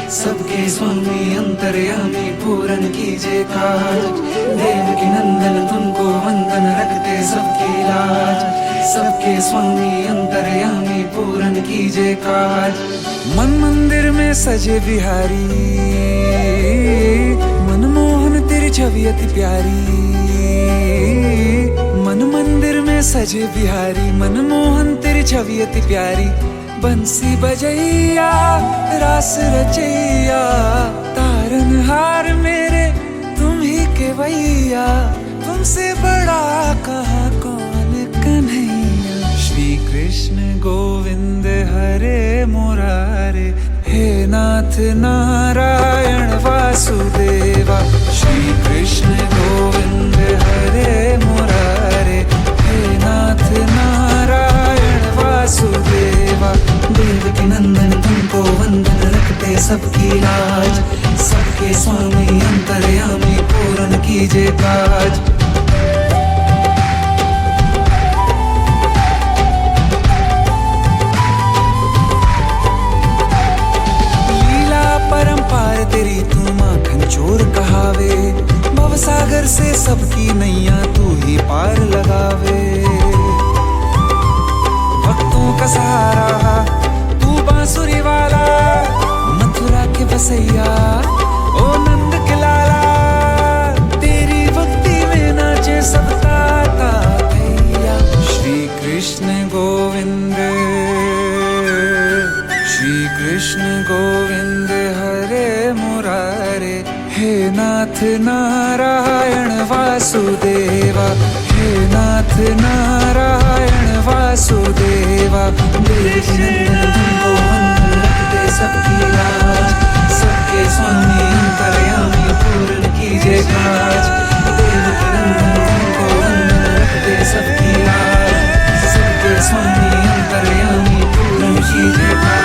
सबके स्वामी अंतर्यामी पूरन कीजिए काज। देवकी नंदन तुमको वंदन रखते सबकी लाज। सबके स्वामी अंतर्यामी पूरन कीजिए काज। मन मंदिर में सजे बिहारी, मनमोहन तेरी छवि अति प्यारी। मन मंदिर में सजे बिहारी, मनमोहन तेरी छवि अति प्यारी। बंसी बजैया रास रचैया, तारनहार मेरे तुम ही के भैया। तुमसे बड़ा कहाँ कौन कन्हैया। श्री कृष्ण गोविंद हरे मुरारे, हे नाथ नारायण वासुदेवा। श्री कृष्ण गोविंद हरे मुरारे, हे नाथ नारायण वासुदेवा। देवकी नंदन तुमको वंदन रखते सबकी लाज। सबके स्वामी अंतर्यामी पूरन कीजिए काज। परंपार तेरी तू माखन चोर कहावे। भवसागर से सबकी नैया तू ही पार लगावे। भक्तों का सहारा तू बांसुरी वाला, मथुरा के बसैया ओ नंद के लाला। तेरी भक्ति में नाचे सब ताता भैया। श्री कृष्ण गोविंद, श्री कृष्ण गोविंद हरे मुरारे, हे नाथ नारायण वासुदेवा। हे नाथ नारायण वासुदेवा। देवकी नंदन तुमको वंदन रखते सबकी लाज। सबके स्वामी अंतर्यामी पूरन कीजिए काज। देवकी नंदन तुमको वंदन रखते सबकी लाज। सबके स्वामी अंतर्यामी पूरन कीजिए काज।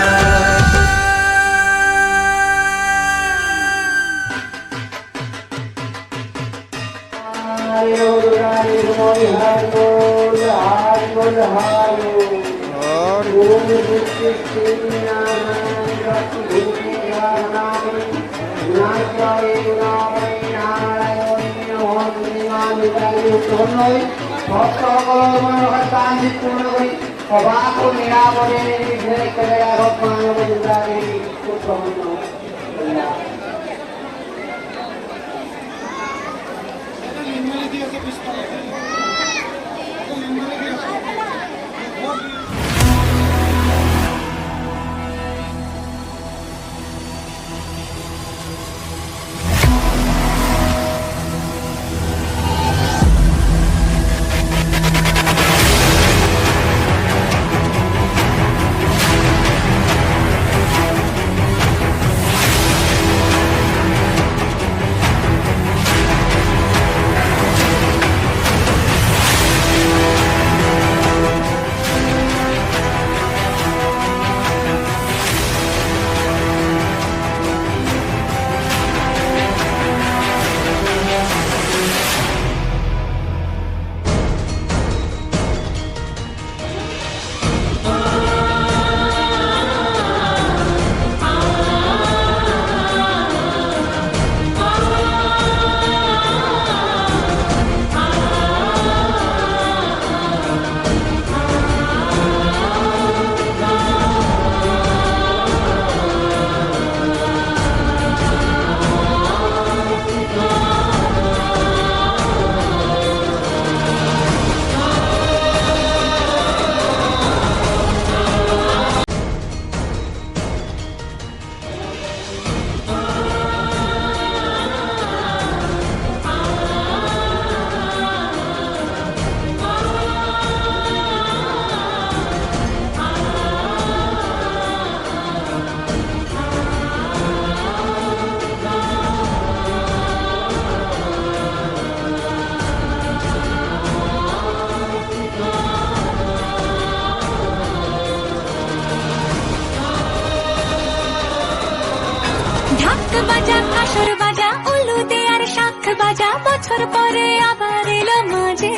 বাজা কাসর বাজা উলুদে আর শাখ বাজা বছর পরে আবার এলো মাঝে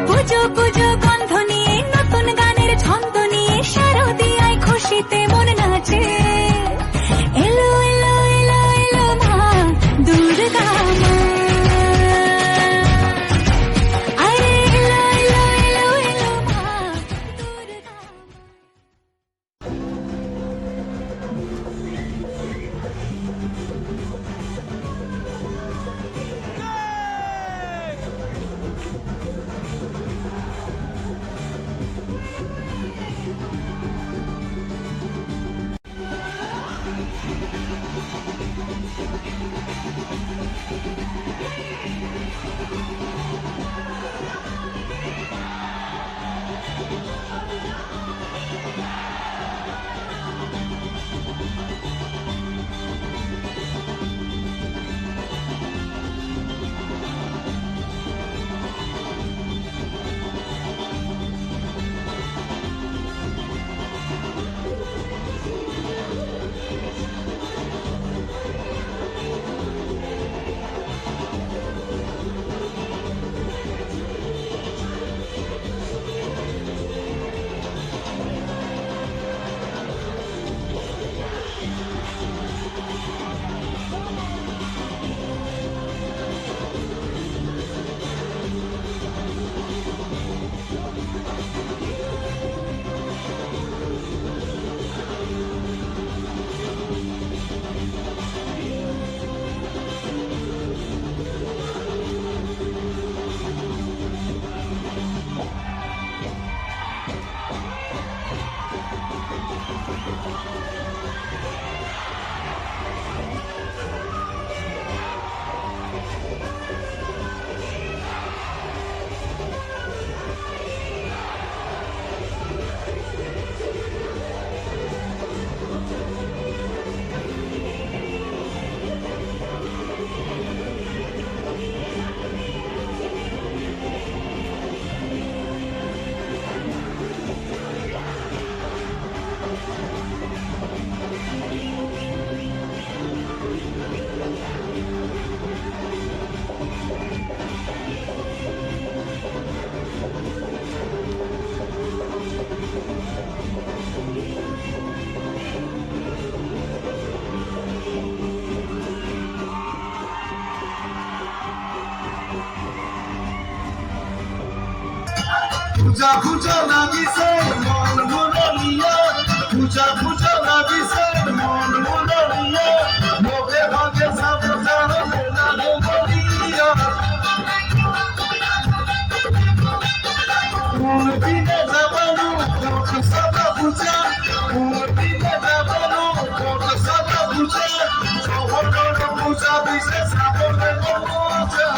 পুজো পুজো গন্ধ নিয়ে নতুন গানের ছন্দ নিয়ে সারা পূজা পূজা লাগিছে মন মনলিয়া পূজা পূজা লাগিছে মন মনলিয়া মোকে ভাগে সব জানো না বলিয়া কোন দিনে যাবানো কত সদা পূজা কোন দিনে যাবানো কত সদা পূজা শহরের পূজা বিশেষ সাবনের মজা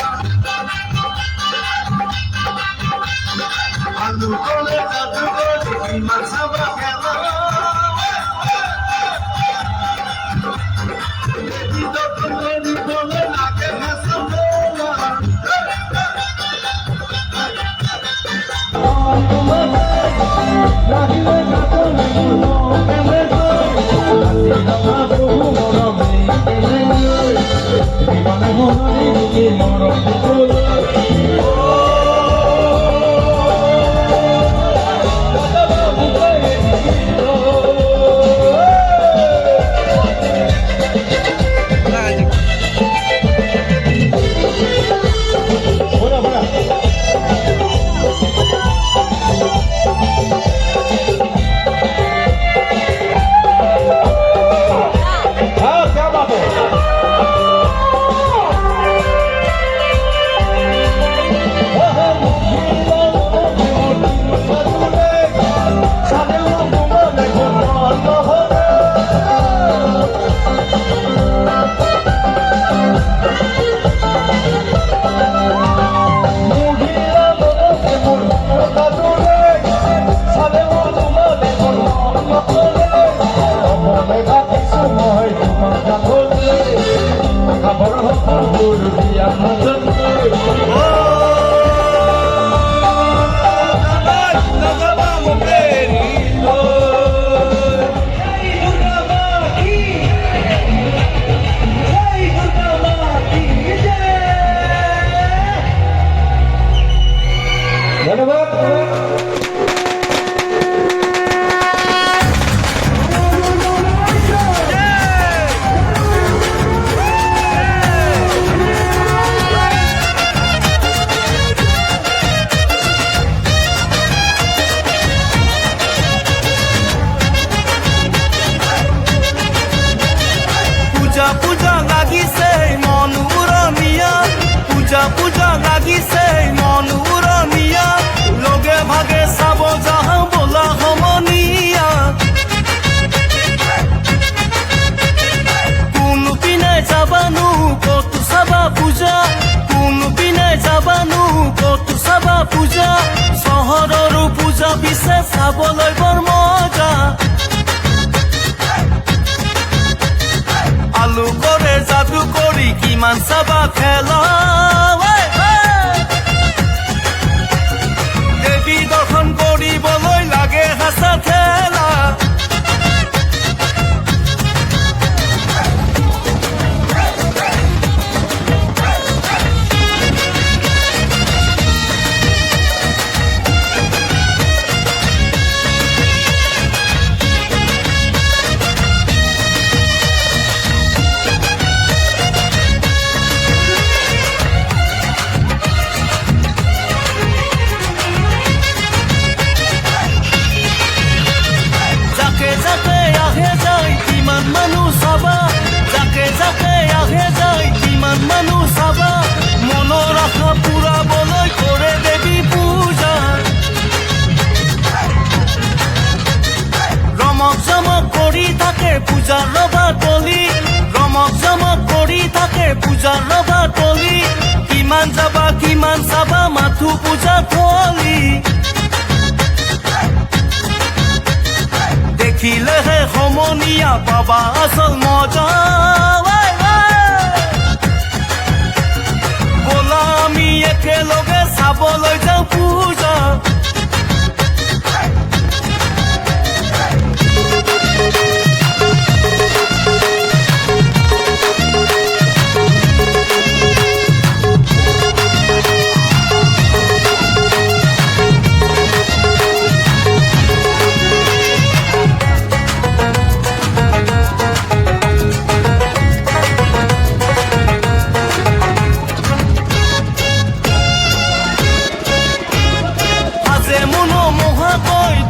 আলু কোলে জাদু করে মাছা বাগেলা দেখি তো তুমি বলে লাগে হাসবেলা লাগিলে কাটলে মনে মনে আমার বহু মরমে জীবন মনে দিকে মরম বলে পূজা লাগিছে মন উৰমিয়া পূজা পূজা লাগিছে মন উৰমিয়া লগে ভাগে চাব যাওঁ বোলা সমনীয়া কোনো পিনে যাবানো কতো চাবা পূজা কোনো পিনে যাবানো কতো চাবা পূজা চহৰৰো পূজা পিছে চাবলৈ বৰ মজা আলু করে জাদু করি কিমান চাবা খেলা দেৱী দৰ্শন কৰিবলৈ লাগে হাঁচা ঠেলা ৰমক জমক কৰি থাকে পূজাৰ ৰভা তলি, ৰমক জমক কৰি থাকে পূজাৰ ৰভা তলি। কিমান যাবা কিমান চাবা মাথো পূজা থলি, দেখিলেহে সমনীয়া পাবা আচল মজা। ব'লা আমি একেলগে চাবলৈ যাওঁ পূজা।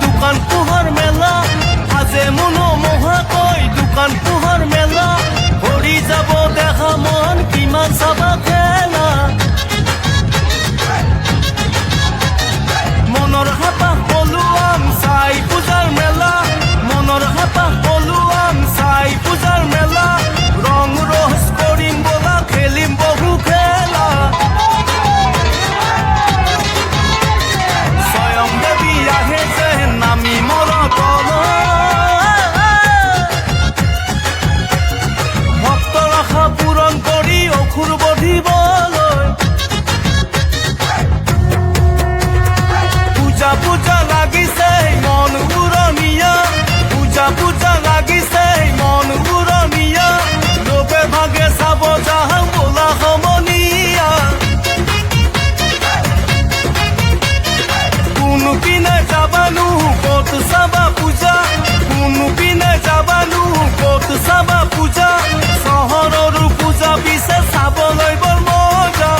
দোকান পোহৰ মেলা, আজে মনোমোহাকৈ দোকান পোহৰ মেলা। ভৰি যাব দেখা মন কিমান চাবা খেলা, মনৰ হেঁপাহ পলুৱাম চাই পূজাৰ মেলা, মনৰ হেঁপাহ পলুৱাম চাই পূজাৰ মেলা। ৰং ৰহচ কৰিম ব'লা খেলিম বহু খেলা, স্বয়ং দেৱী আহে যেন নামি মৰত ভক্তৰ আশা পূৰণ কৰি অসুৰ বধিবলৈ। পূজা পূজা লাগিছে মন উৰণীয়া, পূজা পূজা লাগিছে মন উৰণীয়া। লোভে ভাগে চাব যাওঁ বোলা সমনীয়া, কোনো পিনে যাবানো ক'ত চাবা পূজা, কোনো পিনে যাবানো ক'ত চাবা পূজা। চহৰৰো পূজা পিছে চাবলৈ বৰ মজা,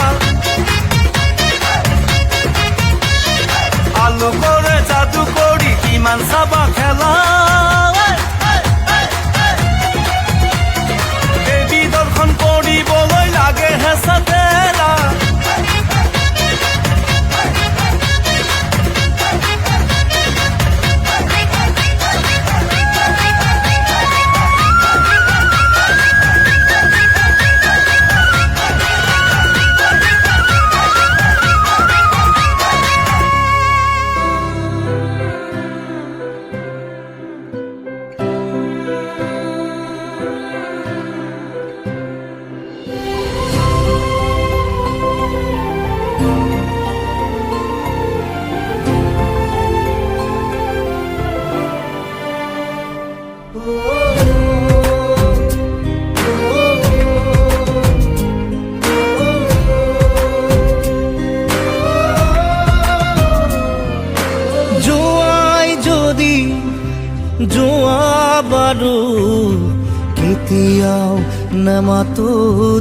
আলোকৰে যাদু কৰি কিমান চাবা খেলা। দেৱী দৰ্শন কৰিবলৈ লাগে হেঁচা ঠেলা, যোৱা বাৰু কেতিয়াও নামাতো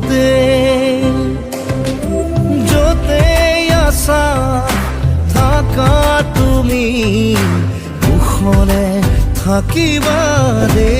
দে, য'তে আছা থাকা তুমি সুখৰে থাকিবা দে।